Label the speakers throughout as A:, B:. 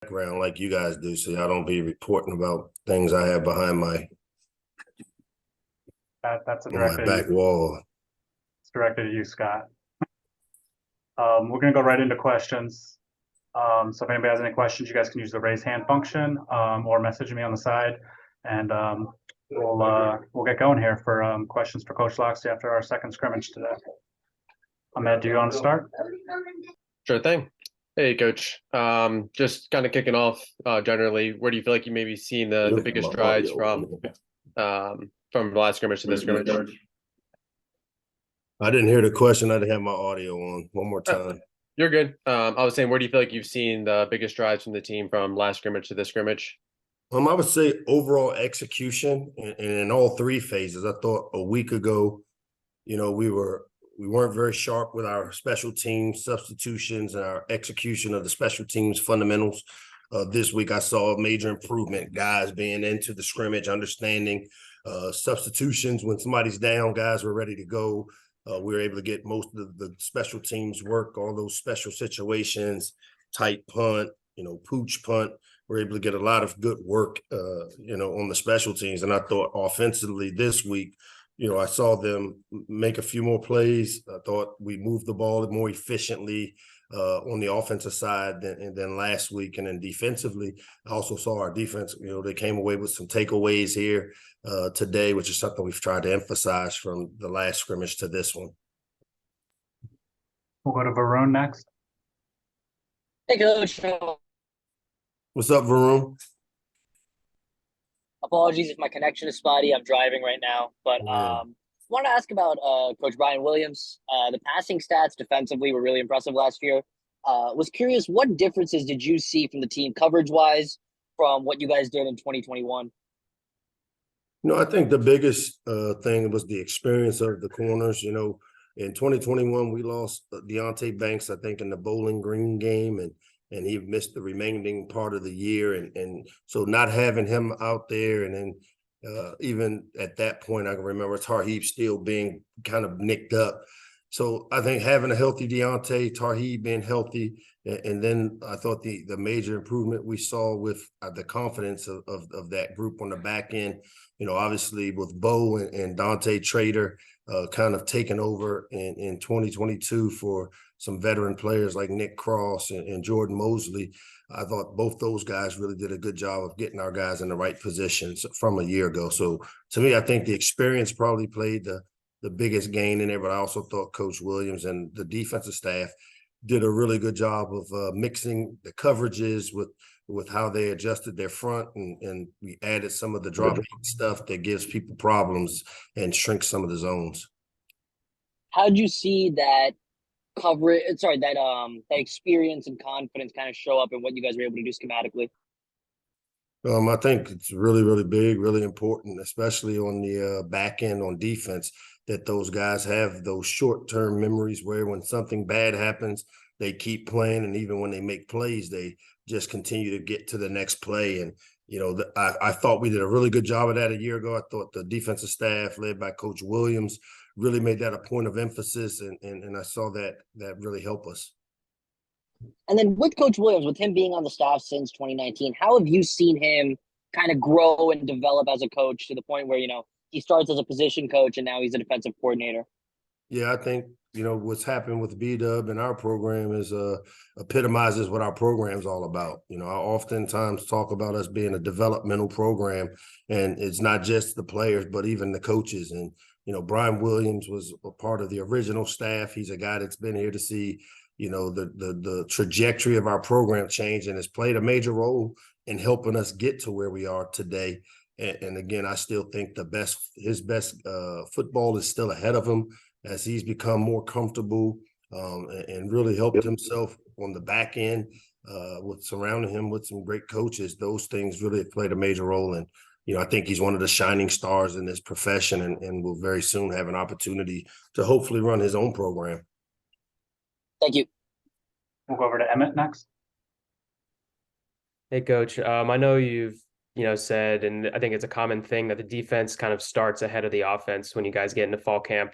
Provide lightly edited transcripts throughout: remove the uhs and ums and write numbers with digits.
A: Background like you guys do, so y'all don't be reporting about things I have behind my
B: That's a
A: on my
B: directed at you.
A: back wall.
B: It's directed at you, Scott. We're going to go right into questions. So if anybody has any questions, you guys can use the raise hand function or message me on the side, and we'll get going here for questions for Coach Locksley after our second scrimmage today. Ahmed, do you want to start?
C: Sure thing. Hey, Coach. Just kind of kicking off. Generally, where do you feel like you maybe seen the biggest strides from the last scrimmage to this scrimmage?
A: I didn't hear the question. I didn't have my audio on. One more time.
C: You're good. I was saying, where do you feel like you've seen the biggest strides from the team from last scrimmage to this scrimmage?
A: I would say overall execution and in all three phases. I thought a week ago, we weren't very sharp with our special teams substitutions and our execution of the special teams fundamentals. This week, I saw a major improvement. Guys being into the scrimmage, understanding substitutions when somebody's down. Guys were ready to go. We were able to get most of the special teams work, all those special situations, tight punt, pooch punt. We're able to get a lot of good work, on the special teams. And I thought offensively this week, I saw them make a few more plays. I thought we moved the ball more efficiently on the offensive side than last week. And then defensively, I also saw our defense, they came away with some takeaways here today, which is something we've tried to emphasize from the last scrimmage to this one.
B: We'll go to Varun next.
D: Hey, Coach.
A: What's up, Varun?
D: Apologies if my connection is spotty. I'm driving right now, but want to ask about Coach Brian Williams. The passing stats defensively were really impressive last year. Was curious, what differences did you see from the team coverage-wise from what you guys did in 2021?
A: I think the biggest thing was the experience of the corners. In 2021, we lost Deontay Banks, I think, in the Bowling Green game, and he missed the remaining part of the year. And so not having him out there, and then even at that point, I can remember Tarheeb still being kind of nicked up. So I think having a healthy Deontay, Tarheeb being healthy, and then I thought the major improvement we saw with the confidence of that group on the back end, obviously with Bo and Dante Trader kind of taking over in 2022 for some veteran players like Nick Cross and Jordan Mosley. I thought both those guys really did a good job of getting our guys in the right positions from a year ago. So to me, I think the experience probably played the biggest gain in there, but I also thought Coach Williams and the defensive staff did a really good job of mixing the coverages with how they adjusted their front, and we added some of the drop stuff that gives people problems and shrinks some of the zones.
D: How'd you see that coverage? Sorry, that experience and confidence kind of show up in what you guys were able to do schematically?
A: I think it's really, really big, really important, especially on the back end on defense, that those guys have those short-term memories where when something bad happens, they keep playing, and even when they make plays, they just continue to get to the next play. And I thought we did a really good job of that a year ago. I thought the defensive staff, led by Coach Williams, really made that a point of emphasis, and I saw that really help us.
D: And then with Coach Williams, with him being on the staff since 2019, how have you seen him kind of grow and develop as a coach to the point where, he starts as a position coach and now he's a defensive coordinator?
A: Yeah, I think, what's happened with B-Dub and our program is epitomizes what our program's all about. I oftentimes talk about us being a developmental program, and it's not just the players, but even the coaches. And, Brian Williams was a part of the original staff. He's a guy that's been here to see, the trajectory of our program change, and has played a major role in helping us get to where we are today. And again, I still think his best football is still ahead of him as he's become more comfortable and really helped himself on the back end with surrounding him with some great coaches. Those things really have played a major role. And, I think he's one of the shining stars in this profession, and will very soon have an opportunity to hopefully run his own program.
D: Thank you.
B: We'll go over to Emmett next.
C: Hey, Coach. I know you've said, and I think it's a common thing, that the defense kind of starts ahead of the offense when you guys get into fall camp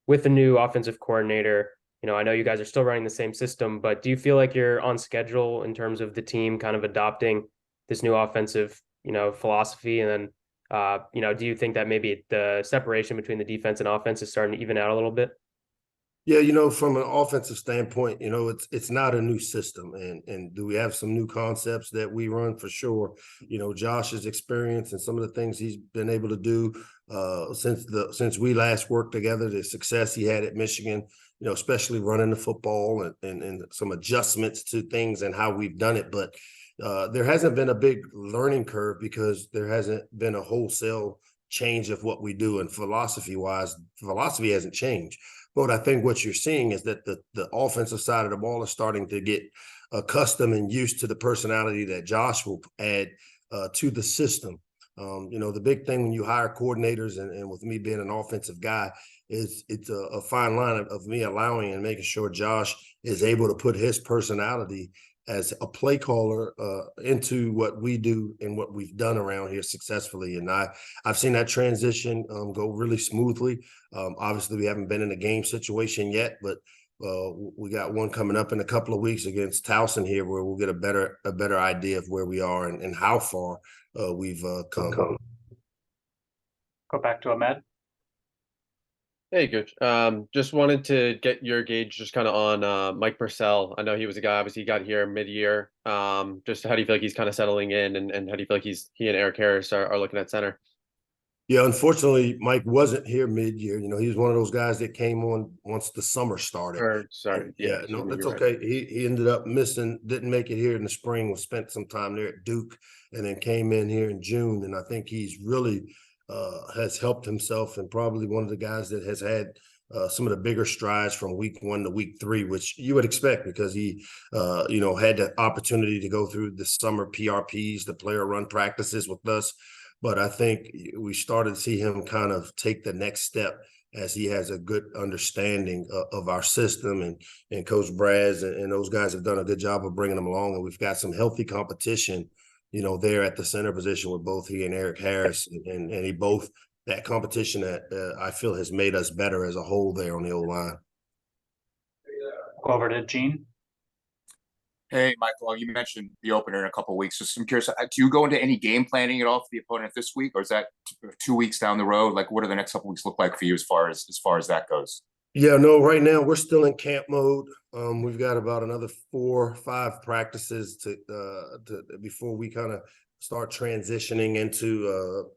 C: with the new offensive coordinator.
E: I know you guys are still running the same system, but do you feel like you're on schedule in terms of the team kind of adopting this new offensive, philosophy? And then, do you think that maybe the separation between the defense and offense is starting to even out a little bit?
A: Yeah, from an offensive standpoint, it's not a new system, and do we have some new concepts that we run for sure? Josh's experience and some of the things he's been able to do since we last worked together, the success he had at Michigan, especially running the football and some adjustments to things and how we've done it, but there hasn't been a big learning curve because there hasn't been a wholesale change of what we do, and philosophy hasn't changed. But I think what you're seeing is that the offensive side of the ball is starting to get accustomed and used to the personality that Josh will add to the system. The big thing when you hire coordinators, and with me being an offensive guy, is it's a fine line of me allowing and making sure Josh is able to put his personality as a play caller into what we do and what we've done around here successfully. And I've seen that transition go really smoothly. Obviously, we haven't been in a game situation yet, but we got one coming up in a couple of weeks against Towson here, where we'll get a better idea of where we are and how far we've come.
B: Go back to Ahmed.
C: Hey, Coach. Just wanted to get your gauge just kind of on Mike Purcell. I know he was a guy, obviously, he got here mid-year. Just how do you feel like he's kind of settling in, and how do you feel like he and Eric Harris are looking at center?
A: Yeah, unfortunately, Mike wasn't here mid-year. He was one of those guys that came on once the summer started.
C: Sorry.
A: Yeah, no, that's okay. Right. He ended up missing, didn't make it here in the spring, spent some time there at Duke, and then came in here in June. And I think he's really has helped himself, and probably one of the guys that has had some of the bigger strides from week 1 to week 3, which you would expect because he, had the opportunity to go through the summer PRPs, the player run practices with us. But I think we started to see him kind of take the next step as he has a good understanding of our system, and Coach Braz and those guys have done a good job of bringing him along. And we've got some healthy competition, there at the center position with both he and Eric Harris, and he both that competition that I feel has made us better as a whole there on the O-line.
B: Go over to Gene.
F: Hey, Michael, you mentioned the opener in a couple of weeks. Just I'm curious, do you go into any game planning at all for the opponent this week, or is that 2 weeks down the road? Like, what do the next couple of weeks look like for you as far as that goes?
A: Yeah, no, right now we're still in camp mode. We've got about another 4 or 5 practices to before we kind of start transitioning into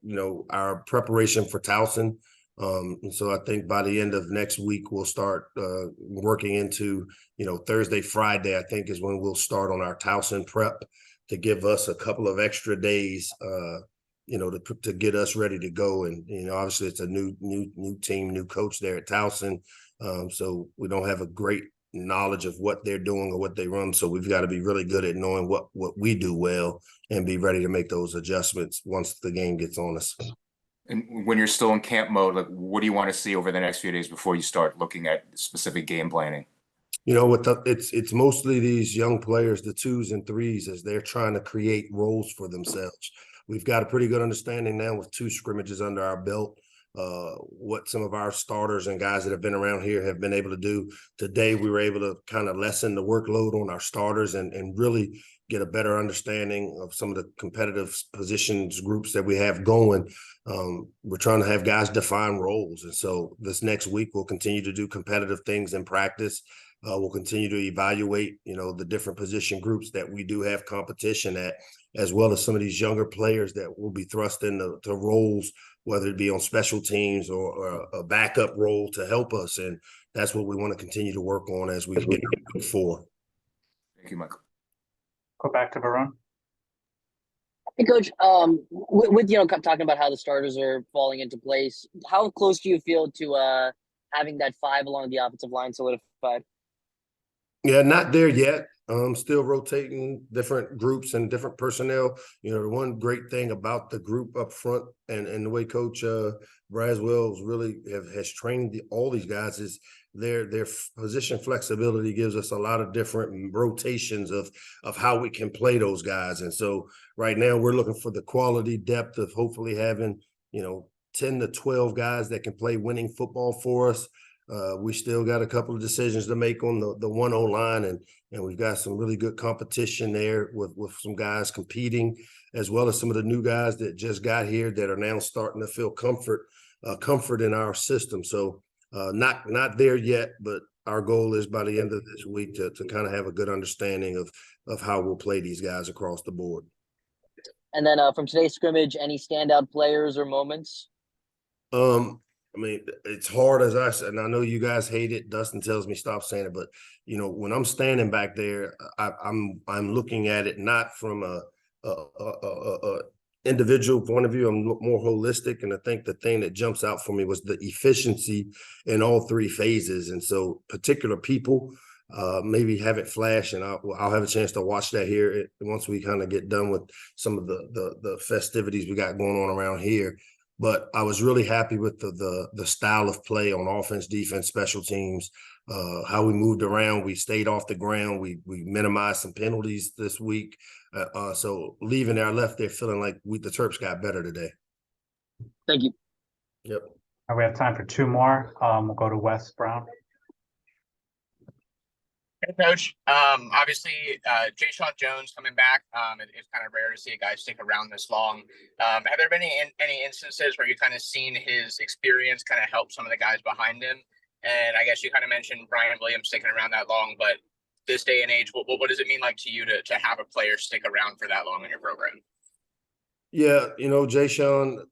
A: our preparation for Towson. And so I think by the end of next week, we'll start working into, Thursday, Friday, I think is when we'll start on our Towson prep to give us a couple of extra days, to get us ready to go. And, obviously it's a new team, new coach there at Towson. So we don't have a great knowledge of what they're doing or what they run. So we've got to be really good at knowing what we do well and be ready to make those adjustments once the game gets on us.
F: And when you're still in camp mode, like, what do you want to see over the next few days before you start looking at specific game planning?
A: It's mostly these young players, the 2s and 3s, as they're trying to create roles for themselves. We've got a pretty good understanding now with 2 scrimmages under our belt, what some of our starters and guys that have been around here have been able to do. Today, we were able to kind of lessen the workload on our starters and really get a better understanding of some of the competitive positions groups that we have going. We're trying to have guys define roles. And so this next week, we'll continue to do competitive things in practice. We'll continue to evaluate, the different position groups that we do have competition at, as well as some of these younger players that will be thrust into roles, whether it be on special teams or a backup role to help us. And that's what we want to continue to work on as we get to 4.
F: Thank you, Michael.
B: Go back to Varun.
D: Hey, Coach, with talking about how the starters are falling into place, how close do you feel to having that 5 along the offensive line solidified?
A: Yeah, not there yet. Still rotating different groups and different personnel. The one great thing about the group up front and the way Coach Braswell really has trained all these guys is their position flexibility gives us a lot of different rotations of how we can play those guys. And so right now we're looking for the quality depth of hopefully having, 10 to 12 guys that can play winning football for us. We still got a couple of decisions to make on the 1-0 line, and we've got some really good competition there with some guys competing, as well as some of the new guys that just got here that are now starting to feel comfort in our system. So not there yet, but our goal is by the end of this week to kind of have a good understanding of how we'll play these guys across the board.
D: And then from today's scrimmage, any standout players or moments?
A: I mean, it's hard, as I said, and I know you guys hate it. Dustin tells me stop saying it, but you know, when I'm standing back there, I'm looking at it not from a individual point of view. I'm more holistic, and I think the thing that jumps out for me was the efficiency in all three phases. And so, particular people maybe have it flash, and I'll have a chance to watch that here once we kind of get done with some of the festivities we got going on around here. But I was really happy with the style of play on offense, defense, special teams, how we moved around. We stayed off the ground. We minimized some penalties this week. So leaving there, I left there feeling like the Terps got better today.
D: Thank you.
A: Yep.
B: And we have time for two more. We'll go to Wes Brown.
G: Hey, Coach. Obviously, Jay Sean Jones coming back. It's kind of rare to see a guy stick around this long. Have there been any instances where you kind of seen his experience kind of help some of the guys behind him? And I guess you kind of mentioned Brian Williams sticking around that long, but this day and age, what does it mean like to you to have a player stick around for that long in your program?
A: Yeah, you know, Jay Sean,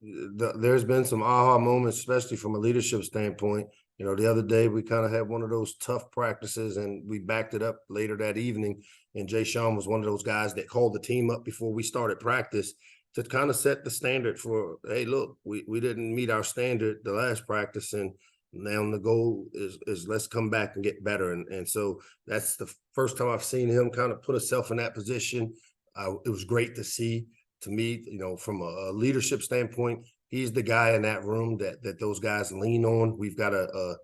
A: there's been some aha moments, especially from a leadership standpoint. You know, the other day we kind of had one of those tough practices, and we backed it up later that evening. And Jay Sean was one of those guys that called the team up before we started practice to kind of set the standard for, hey, look, we didn't meet our standard the last practice, and now the goal is let's come back and get better. And so that's the first time I've seen him kind of put himself in that position. It was great to see. To me, you know, from a leadership standpoint, he's the guy in that room that those guys lean on. We've got a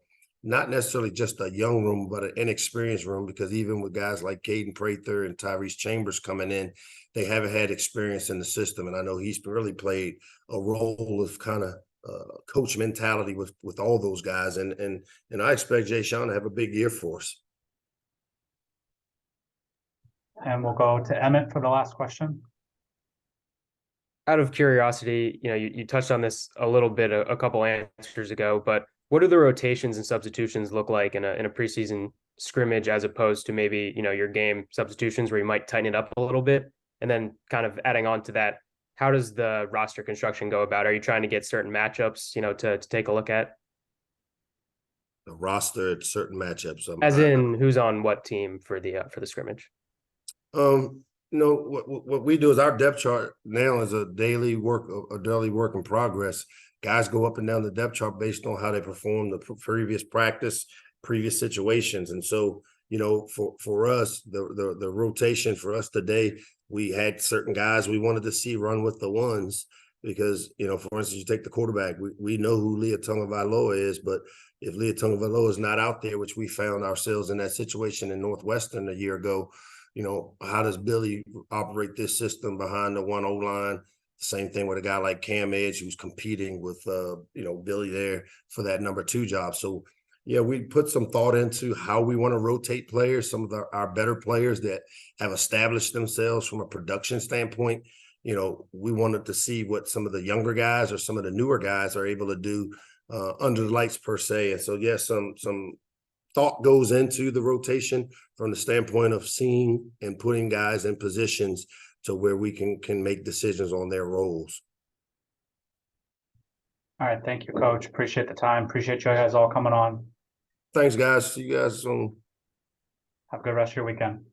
A: not necessarily just a young room, but an inexperienced room, because even with guys like Caden Prather and Tyrese Chambers coming in, they haven't had experience in the system. And I know he's really played a role of kind of coach mentality with all those guys. And I expect Jay Sean to have a big year for us.
B: And we'll go to Emmett for the last question.
E: Out of curiosity, you know, you touched on this a little bit a couple answers ago, but what do the rotations and substitutions look like in a preseason scrimmage as opposed to maybe, you know, your game substitutions where you might tighten it up a little bit? And then kind of adding on to that, how does the roster construction go about? Are you trying to get certain matchups, you know, to take a look at?
A: The roster at certain matchups.
E: As in who's on what team for the scrimmage?
A: You know, what we do is our depth chart now is a daily work in progress. Guys go up and down the depth chart based on how they perform the previous practice, previous situations. And so, you know, for us, the rotation for us today, we had certain guys we wanted to see run with the ones because, you know, for instance, you take the quarterback, we know who Leah Tungavailoa is, but if Leah Tungavailoa is not out there, which we found ourselves in that situation in Northwestern a year ago, you know, how does Billy operate this system behind the 1-0 line? Same thing with a guy like Cam Edge, who's competing with, you know, Billy there for that number 2 job. So, yeah, we put some thought into how we want to rotate players, some of our better players that have established themselves from a production standpoint. You know, we wanted to see what some of the younger guys or some of the newer guys are able to do under the lights per se. And so, yeah, some thought goes into the rotation from the standpoint of seeing and putting guys in positions to where we can make decisions on their roles.
B: All right. Thank you, Coach. Appreciate the time. Appreciate you guys all coming on.
A: Thanks, guys. See you guys soon.
B: Have a good rest of your weekend.